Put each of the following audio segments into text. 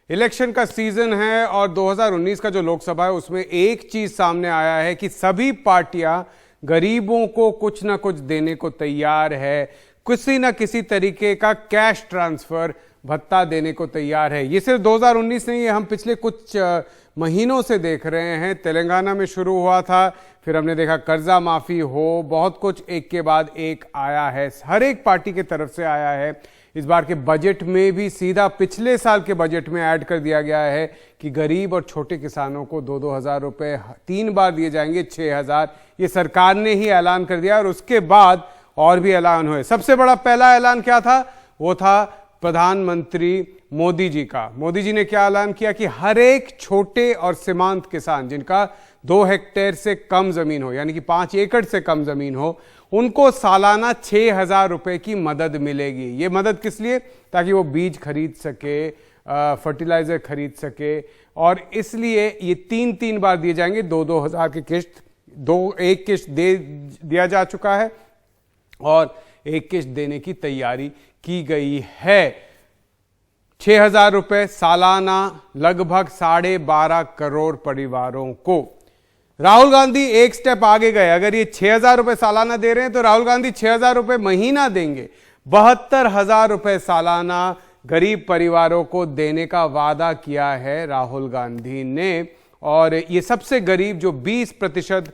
Election का season है और 2019 का जो लोकसभा है उसमें एक चीज सामने आया है कि सभी पार्टियां गरीबों को कुछ ना कुछ देने को तैयार है, किसी ना किसी तरीके का कैश ट्रांसफर भत्ता देने को तैयार है। ये सिर्फ 2019 नहीं है, हम पिछले कुछ महीनों से देख रहे हैं। तेलंगाना में शुरू हुआ था, फिर हमने देखा कर्जा माफी हो, बहुत कुछ एक के बाद एक आया है, हर एक पार्टी की तरफ से आया है। इस बार के बजट में भी सीधा पिछले साल के बजट में ऐड कर दिया गया है कि गरीब और छोटे किसानों को 2-2 हज़ार रुपए 3 बार दिए जाएंगे, 6,000। ये सरकार ने ही ऐलान कर दिया और उसके बाद और भी ऐलान हुए। सबसे बड़ा पहला ऐलान क्या था? वो था प्रधानमंत्री मोदी जी का। मोदी जी ने क्या ऐलान किया कि हर एक छोटे और सीमांत किसान जिनका 2 हेक्टेयर से कम जमीन हो, यानी कि 5 एकड़ से कम जमीन हो, उनको सालाना 6,000 रुपए की मदद मिलेगी। ये मदद किस लिए? ताकि वो बीज खरीद सके, फर्टिलाइजर खरीद सके, और इसलिए ये 3-3 बार दिए जाएंगे। 2-2 हज़ार की किश्त, एक किश्त दे दिया जा चुका है और एक किश्त देने की तैयारी की गई है। 6,000 रुपए सालाना लगभग 12.5 करोड़ परिवारों को। राहुल गांधी एक स्टेप आगे गए। अगर ये 6,000 रुपए सालाना दे रहे हैं तो राहुल गांधी 6,000 रुपए महीना देंगे। 72,000 रुपए सालाना गरीब परिवारों को देने का वादा किया है राहुल गांधी ने। और ये सबसे गरीब जो 20%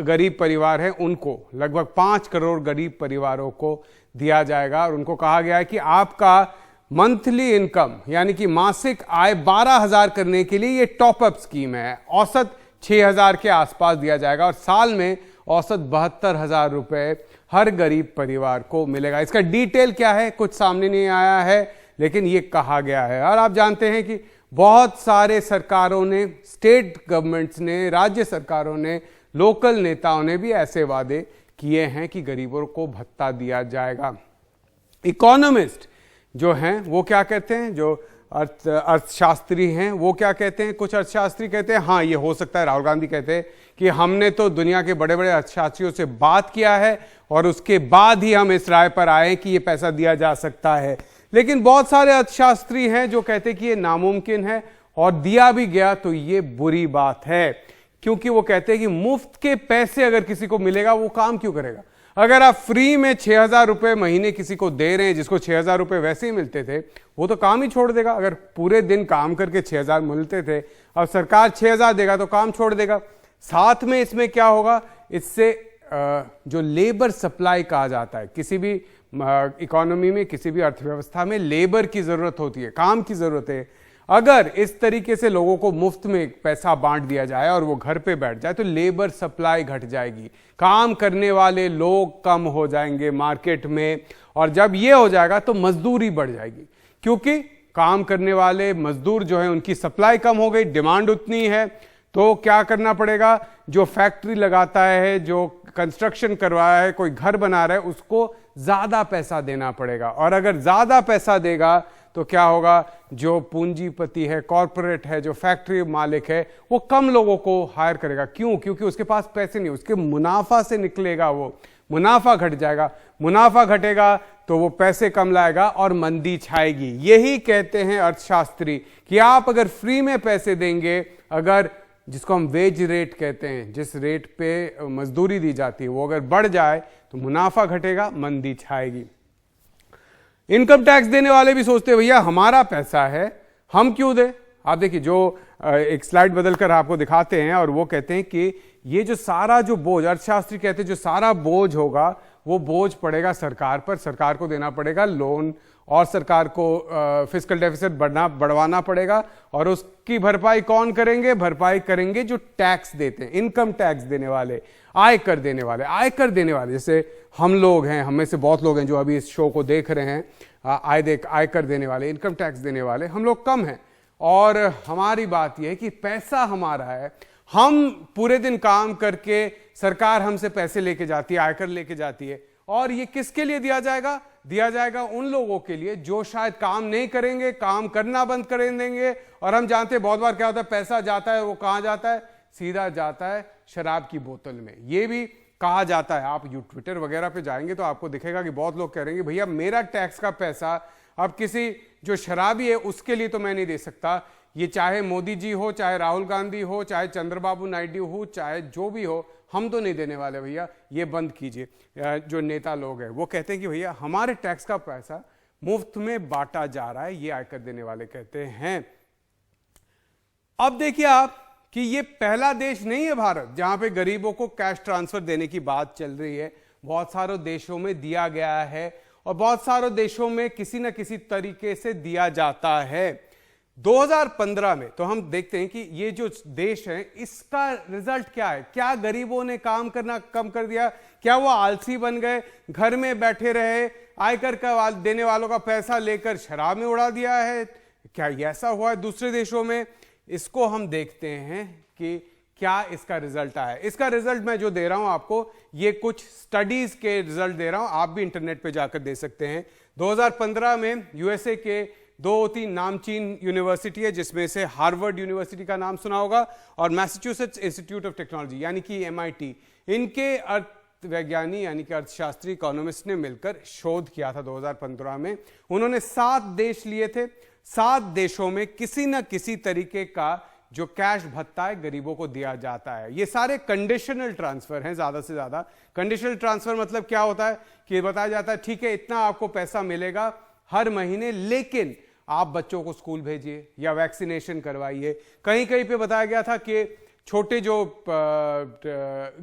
गरीब परिवार हैं उनको, लगभग 5 करोड़ गरीब परिवारों को दिया जाएगा। और उनको कहा गया है कि आपका मंथली इनकम यानी कि मासिक आय 12,000 करने के लिए ये टॉपअप स्कीम है। औसत 6,000 के आसपास दिया जाएगा और साल में औसत 72,000 रुपए हर गरीब परिवार को मिलेगा। इसका डिटेल क्या है कुछ सामने नहीं आया है, लेकिन ये कहा गया है। और आप जानते हैं कि बहुत सारे सरकारों ने, स्टेट गवर्नमेंट्स ने, राज्य सरकारों ने, लोकल नेताओं ने भी ऐसे वादे किए हैं कि गरीबों को भत्ता दिया जाएगा। इकोनॉमिस्ट जो हैं वो क्या कहते हैं, जो अर्थशास्त्री हैं वो क्या कहते हैं? कुछ अर्थशास्त्री कहते हैं हाँ ये हो सकता है। राहुल गांधी कहते हैं कि हमने तो दुनिया के बड़े बड़े अर्थशास्त्रियों से बात किया है और उसके बाद ही हम इस राय पर आए कि ये पैसा दिया जा सकता है। लेकिन बहुत सारे अर्थशास्त्री हैं जो कहते हैं कि ये नामुमकिन है और दिया भी गया तो ये बुरी बात है, क्योंकि वो कहते हैं कि मुफ्त के पैसे अगर किसी को मिलेगा वो काम क्यों करेगा? अगर आप फ्री में 6,000 रुपए महीने किसी को दे रहे हैं, जिसको 6,000 रुपए वैसे ही मिलते थे, वो तो काम ही छोड़ देगा। अगर पूरे दिन काम करके 6,000 मिलते थे, अब सरकार 6,000 देगा तो काम छोड़ देगा। साथ में इसमें क्या होगा? इससे जो लेबर सप्लाई कहा जाता है, किसी भी इकोनॉमी में, किसी भी अर्थव्यवस्था में लेबर की जरूरत होती है, काम की जरूरत है। अगर इस तरीके से लोगों को मुफ्त में पैसा बांट दिया जाए और वो घर पे बैठ जाए तो लेबर सप्लाई घट जाएगी, काम करने वाले लोग कम हो जाएंगे मार्केट में। और जब ये हो जाएगा तो मजदूरी बढ़ जाएगी, क्योंकि काम करने वाले मजदूर जो है उनकी सप्लाई कम हो गई, डिमांड उतनी है। तो क्या करना पड़ेगा? जो फैक्ट्री लगाता है, जो कंस्ट्रक्शन करवा है, कोई घर बना रहा है, उसको ज्यादा पैसा देना पड़ेगा। और अगर ज्यादा पैसा देगा तो क्या होगा? जो पूंजीपति है, कॉरपोरेट है, जो फैक्ट्री मालिक है, वो कम लोगों को हायर करेगा। क्यों? क्योंकि उसके पास पैसे नहीं, उसके मुनाफा से निकलेगा, वो मुनाफा घट जाएगा। मुनाफा घटेगा तो वो पैसे कम लाएगा और मंदी छाएगी। यही कहते हैं अर्थशास्त्री कि आप अगर फ्री में पैसे देंगे, अगर जिसको हम वेज रेट कहते हैं, जिस रेट पे मजदूरी दी जाती है, वो अगर बढ़ जाए तो मुनाफा घटेगा, मंदी छाएगी। इनकम टैक्स देने वाले भी सोचते हैं भैया हमारा पैसा है, हम क्यों दें? आप देखिए, जो एक स्लाइड बदलकर आपको दिखाते हैं और वो कहते हैं कि ये जो सारा जो बोझ, अर्थशास्त्री कहते हैं जो सारा बोझ होगा वो बोझ पड़ेगा सरकार पर। सरकार को देना पड़ेगा लोन और सरकार को फिस्कल डेफिसिट बढ़वाना पड़ेगा। और उसकी भरपाई कौन करेंगे? भरपाई करेंगे जो टैक्स देते हैं, इनकम टैक्स देने वाले, आयकर देने वाले। आयकर देने वाले जैसे हम लोग हैं, हम में से बहुत लोग हैं जो अभी इस शो को देख रहे हैं, आयकर देने वाले, इनकम टैक्स देने वाले हम लोग कम हैं। और हमारी बात यह है कि पैसा हमारा है, हम पूरे दिन काम करके सरकार हमसे पैसे लेके जाती है, आयकर लेके जाती है। और ये किसके लिए दिया जाएगा? दिया जाएगा उन लोगों के लिए जो शायद काम नहीं करेंगे, काम करना बंद कर देंगे। और हम जानते हैं बहुत बार क्या होता है, पैसा जाता है, वो कहां जाता है? सीधा जाता है शराब की बोतल में। ये भी कहा जाता है, आप ट्विटर वगैरह पे जाएंगे तो आपको दिखेगा कि बहुत लोग कह रहे हैं भैया मेरा टैक्स का पैसा अब किसी जो शराबी है उसके लिए तो मैं नहीं दे सकता। ये चाहे मोदी जी हो, चाहे राहुल गांधी हो, चाहे चंद्रबाबू नायडू हो, चाहे जो भी हो, हम तो नहीं देने वाले भैया, ये बंद कीजिए। जो नेता लोग हैं वो कहते हैं कि भैया हमारे टैक्स का पैसा मुफ्त में बांटा जा रहा है, ये आयकर देने वाले कहते हैं। अब देखिए आप कि ये पहला देश नहीं है भारत जहां पे गरीबों को कैश ट्रांसफर देने की बात चल रही है। बहुत सारे देशों में दिया गया है और बहुत सारे देशों में किसी न किसी तरीके से दिया जाता है। 2015 में तो हम देखते हैं कि ये जो देश है इसका रिजल्ट क्या है। क्या गरीबों ने काम करना कम कर दिया? क्या वो आलसी बन गए, घर में बैठे रहे, आयकर का देने वालों का पैसा लेकर शराब में उड़ा दिया है? क्या ऐसा हुआ है दूसरे देशों में? इसको हम देखते हैं कि क्या इसका रिजल्ट आया। इसका रिजल्ट मैं जो दे रहा हूं आपको, ये कुछ स्टडीज के रिजल्ट दे रहा हूं, आप भी इंटरनेट पे जाकर दे सकते हैं। 2015 में यूएसए के 2-3 नामचीन यूनिवर्सिटी है, जिसमें से हार्वर्ड यूनिवर्सिटी का नाम सुना होगा और मैसाचुसेट्स इंस्टीट्यूट ऑफ टेक्नोलॉजी यानी कि MIT, इनके अर्थवैज्ञानिक यानी कि अर्थशास्त्री इकोनॉमिस्ट ने मिलकर शोध किया था 2015 में। उन्होंने 7 देश लिए थे। 7 देशों में किसी न किसी तरीके का जो कैश भत्ता है गरीबों को दिया जाता है। ये सारे कंडीशनल ट्रांसफर हैं, ज्यादा से ज्यादा। कंडीशनल ट्रांसफर मतलब क्या होता है कि बताया जाता है ठीक है इतना आपको पैसा मिलेगा हर महीने, लेकिन आप बच्चों को स्कूल भेजिए या वैक्सीनेशन करवाइए। कहीं कहीं पे बताया गया था कि छोटे जो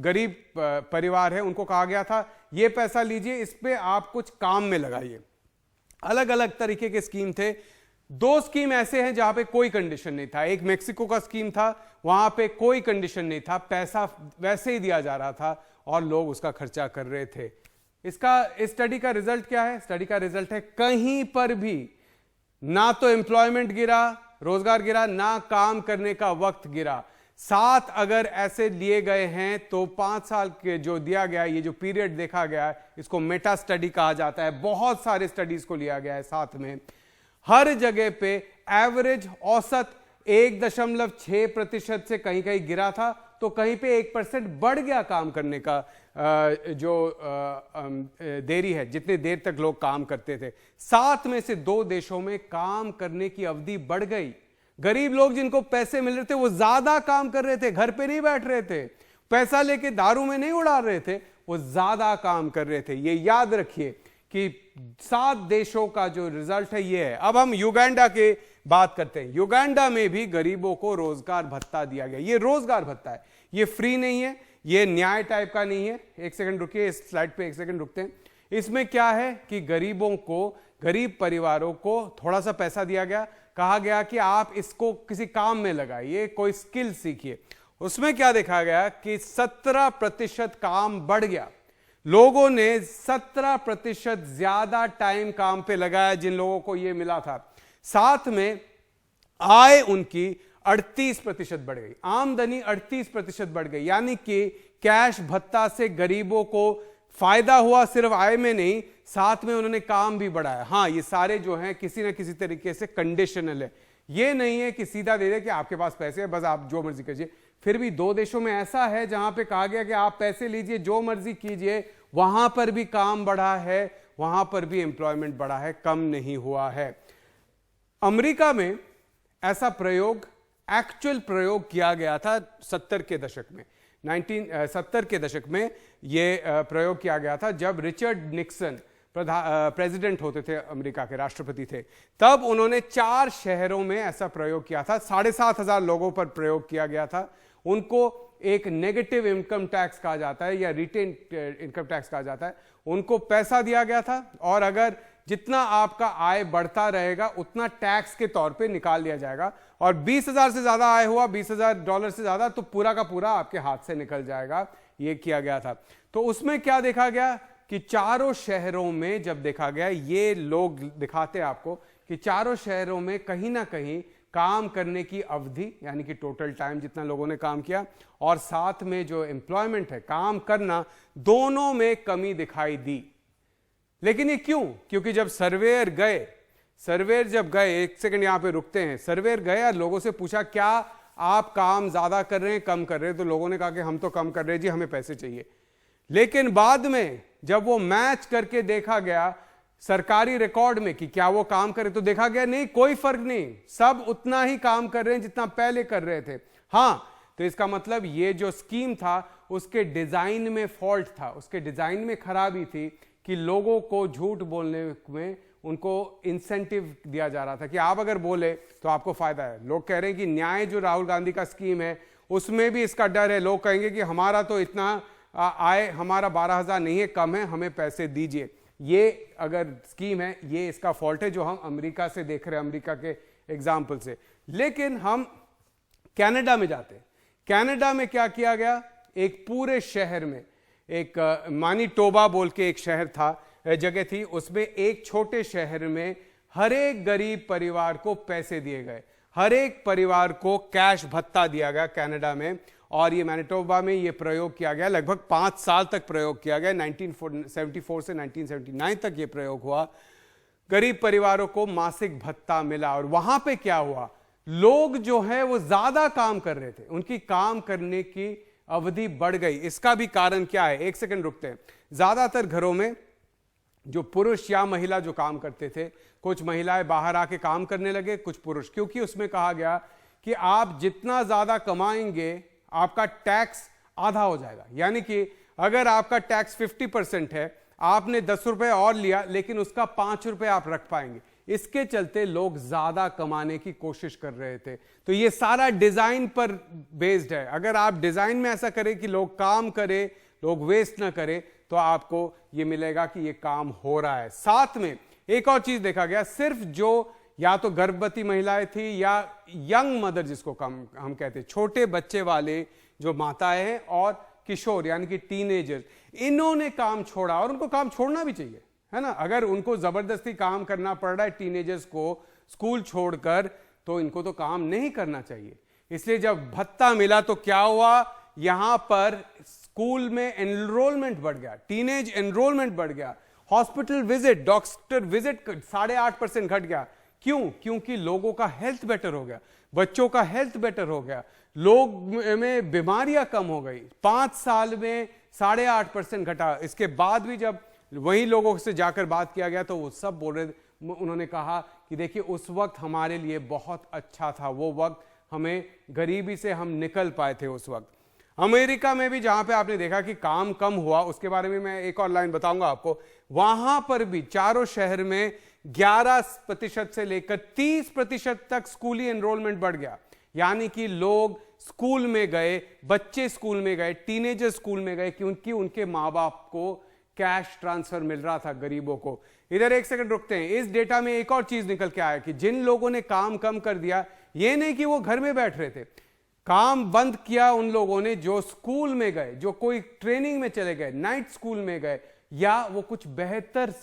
गरीब परिवार है उनको कहा गया था ये पैसा लीजिए, इस पे आप कुछ काम में लगाइए। अलग अलग तरीके के स्कीम थे। 2 स्कीम ऐसे हैं जहां पे कोई कंडीशन नहीं था। एक मेक्सिको का स्कीम था, वहां पे कोई कंडीशन नहीं था, पैसा वैसे ही दिया जा रहा था और लोग उसका खर्चा कर रहे थे। इसका इस स्टडी का रिजल्ट क्या है? स्टडी का रिजल्ट है कहीं पर भी ना तो एम्प्लॉयमेंट गिरा, रोजगार गिरा, ना काम करने का वक्त गिरा। 7 अगर ऐसे लिए गए हैं तो 5 साल के जो दिया गया, ये जो पीरियड देखा गया है, इसको मेटा स्टडी कहा जाता है। बहुत सारे स्टडीज को लिया गया है साथ में। हर जगह पे एवरेज औसत 1.6% से कहीं कहीं गिरा था, तो कहीं पे 1% बढ़ गया काम करने का जो देरी है, जितने देर तक लोग काम करते थे। 7 में से 2 देशों में काम करने की अवधि बढ़ गई। गरीब लोग जिनको पैसे मिल रहे थे वो ज्यादा काम कर रहे थे, घर पे नहीं बैठ रहे थे, पैसा लेके दारू में नहीं उड़ा रहे थे, वो ज्यादा काम कर रहे थे। ये याद रखिए कि 7 देशों का जो रिजल्ट है ये है। अब हम युगांडा के बात करते हैं। युगांडा में भी गरीबों को रोजगार भत्ता दिया गया। ये रोजगार भत्ता है, ये फ्री नहीं है, ये न्याय टाइप का नहीं है। एक सेकंड रुकिए, इस स्लाइड पे एक सेकंड रुकते हैं। इसमें क्या है कि गरीबों को, गरीब परिवारों को थोड़ा सा पैसा दिया गया, कहा गया कि आप इसको किसी काम में लगाइए, कोई स्किल सीखिए। उसमें क्या देखा गया कि 17% काम बढ़ गया। लोगों ने 17% ज्यादा टाइम काम पे लगाया जिन लोगों को यह मिला था। साथ में आय उनकी 38% बढ़ गई, आमदनी 38% बढ़ गई। यानी कि कैश भत्ता से गरीबों को फायदा हुआ, सिर्फ आय में नहीं, साथ में उन्होंने काम भी बढ़ाया। हाँ, ये सारे जो हैं किसी ना किसी तरीके से कंडीशनल है। ये नहीं है कि सीधा दे दे कि आपके पास पैसे है बस आप जो मर्जी कीजिए। फिर भी 2 देशों में ऐसा है जहां पे कहा गया कि आप पैसे लीजिए, जो मर्जी कीजिए, वहां पर भी काम बढ़ा है, वहां पर भी एम्प्लॉयमेंट बढ़ा है, कम नहीं हुआ है। अमेरिका में ऐसा प्रयोग, एक्चुअल प्रयोग किया गया था 70 के दशक में। 1970 के दशक में यह प्रयोग किया गया था जब रिचर्ड निक्सन प्रेसिडेंट होते थे, अमेरिका के राष्ट्रपति थे। तब उन्होंने 4 शहरों में ऐसा प्रयोग किया था। 7,500 लोगों पर प्रयोग किया गया था। उनको एक नेगेटिव इनकम टैक्स कहा जाता है या रिटेन इनकम टैक्स कहा जाता है। उनको पैसा दिया गया था और अगर जितना आपका आय बढ़ता रहेगा उतना टैक्स के तौर पे निकाल लिया जाएगा, और 20,000 से ज्यादा आय हुआ, $20,000 से ज्यादा, तो पूरा का पूरा आपके हाथ से निकल जाएगा। ये किया गया था। तो उसमें क्या देखा गया कि चारों शहरों में जब देखा गया, ये लोग दिखाते आपको कि चारों शहरों में कहीं ना कहीं काम करने की अवधि यानी कि टोटल टाइम जितना लोगों ने काम किया और साथ में जो एम्प्लॉयमेंट है, काम करना, दोनों में कमी दिखाई दी। लेकिन ये क्यों? क्योंकि जब सर्वेयर जब गए, एक सेकंड यहां पे रुकते हैं, सर्वेयर गए और लोगों से पूछा क्या आप काम ज्यादा कर रहे हैं, कम कर रहे हैं? तो लोगों ने कहा कि हम तो कम कर रहे हैं जी, हमें पैसे चाहिए। लेकिन बाद में जब वो मैच करके देखा गया सरकारी रिकॉर्ड में कि क्या वो काम करे, तो देखा गया नहीं, कोई फर्क नहीं, सब उतना ही काम कर रहे हैं जितना पहले कर रहे थे। हां, तो इसका मतलब ये जो स्कीम था उसके डिजाइन में फॉल्ट था, उसके डिजाइन में खराबी थी कि लोगों को झूठ बोलने में उनको इंसेंटिव दिया जा रहा था कि आप अगर बोले तो आपको फायदा है। लोग कह रहे हैं कि न्याय जो राहुल गांधी का स्कीम है उसमें भी इसका डर है, लोग कहेंगे कि हमारा तो इतना आय, हमारा 12,000 नहीं है, कम है, हमें पैसे दीजिए। ये अगर स्कीम है, ये इसका फॉल्ट है जो हम अमेरिका से देख रहे हैं, अमेरिका के एग्जाम्पल से। लेकिन हम कनाडा में जाते हैं। कनाडा में क्या किया गया, एक पूरे शहर में, एक मानीटोबा बोल के एक शहर था, जगह थी, उसमें एक छोटे शहर में हर एक गरीब परिवार को पैसे दिए गए, हर एक परिवार को कैश भत्ता दिया गया कनाडा में। और ये मैनिटोबा में ये प्रयोग किया गया, लगभग 5 साल तक प्रयोग किया गया, 1974 से 1979 तक ये प्रयोग हुआ। गरीब परिवारों को मासिक भत्ता मिला। और वहां पे क्या हुआ, लोग जो है वो ज्यादा काम कर रहे थे, उनकी काम करने की अवधि बढ़ गई। इसका भी कारण क्या है, एक सेकंड रुकते हैं। ज्यादातर घरों में जो पुरुष या महिला जो काम करते थे, कुछ महिलाएं बाहर आके काम करने लगे, कुछ पुरुष, क्योंकि उसमें कहा गया कि आप जितना ज्यादा कमाएंगे आपका टैक्स आधा हो जाएगा। यानी कि अगर आपका टैक्स 50% है, आपने 10 रुपए और लिया, लेकिन उसका 5 रुपए आप रख पाएंगे। इसके चलते लोग ज्यादा कमाने की कोशिश कर रहे थे। तो ये सारा डिजाइन पर बेस्ड है। अगर आप डिजाइन में ऐसा करें कि लोग काम करें, लोग वेस्ट ना करें, तो आपको ये मिलेगा कि ये काम हो रहा है। साथ में एक और चीज देखा गया, सिर्फ जो या तो गर्भवती महिलाएं थी या यंग मदर जिसको हम कहते हैं, छोटे बच्चे वाले जो माताएं हैं, और किशोर यानी कि टीनेजर, इन्होंने काम छोड़ा। और उनको काम छोड़ना भी चाहिए, है ना। अगर उनको जबरदस्ती काम करना पड़ रहा है टीनेजर्स को स्कूल छोड़कर, तो इनको तो काम नहीं करना चाहिए। इसलिए जब भत्ता मिला तो क्या हुआ, यहां पर स्कूल में एनरोलमेंट बढ़ गया, टीनेज एनरोलमेंट बढ़ गया, हॉस्पिटल विजिट, डॉक्टर विजिट 8.5% घट गया। क्यों? क्योंकि लोगों का हेल्थ बेटर हो गया, बच्चों का हेल्थ बेटर हो गया, लोग में बीमारियां कम हो गई। 5 साल में 8.5% घटा। इसके बाद भी जब वही लोगों से जाकर बात किया गया तो वो सब बोल रहे, उन्होंने कहा कि देखिए उस वक्त हमारे लिए बहुत अच्छा था, वो वक्त हमें गरीबी से हम निकल पाए थे उस वक्त। अमेरिका में भी जहां पे आपने देखा कि काम कम हुआ, उसके बारे में मैं एक और लाइन बताऊंगा आपको, वहां पर भी चारों शहर में 11% से लेकर 30% तक स्कूली एनरोलमेंट बढ़ गया। यानी कि लोग स्कूल में गए, बच्चे स्कूल में गए, टीनेजर स्कूल में गए, क्योंकि उनके माँ बाप को कैश ट्रांसफर मिल रहा था गरीबों को। इधर एक सेकंड रुकते हैं। इस डेटा में एक और चीज निकल के आया कि जिन लोगों ने काम कम कर दिया, ये नहीं कि वो घर में बैठ रहे थे, काम बंद किया उन लोगों ने जो स्कूल में गए, जो कोई ट्रेनिंग में चले गए, नाइट स्कूल में गए, या वो कुछ बेहतर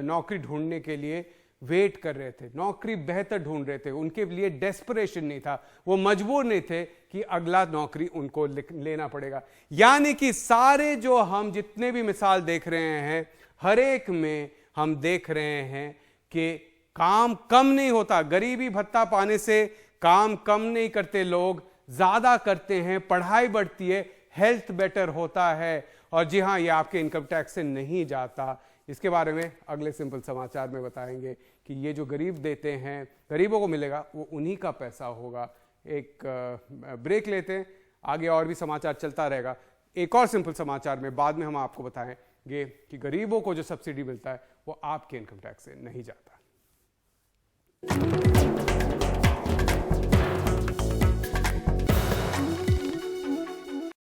नौकरी ढूंढने के लिए वेट कर रहे थे, नौकरी बेहतर ढूंढ रहे थे। उनके लिए डेस्परेशन नहीं था, वो मजबूर नहीं थे कि अगला नौकरी उनको लेना पड़ेगा। यानी कि सारे जो हम जितने भी मिसाल देख रहे हैं, हर एक में हम देख रहे हैं कि काम कम नहीं होता। गरीबी भत्ता पाने से काम कम नहीं करते, लोग ज्यादा करते हैं, पढ़ाई बढ़ती है, हेल्थ बेटर होता है। और जी हां, ये आपके इनकम टैक्स से नहीं जाता। इसके बारे में अगले सिंपल समाचार में बताएंगे कि ये जो गरीब देते हैं, गरीबों को मिलेगा, वो उन्हीं का पैसा होगा। एक ब्रेक लेते हैं, आगे और भी समाचार चलता रहेगा। एक और सिंपल समाचार में बाद में हम आपको बताएंगे कि गरीबों को जो सब्सिडी मिलता है वो आपके इनकम टैक्स से नहीं जाता।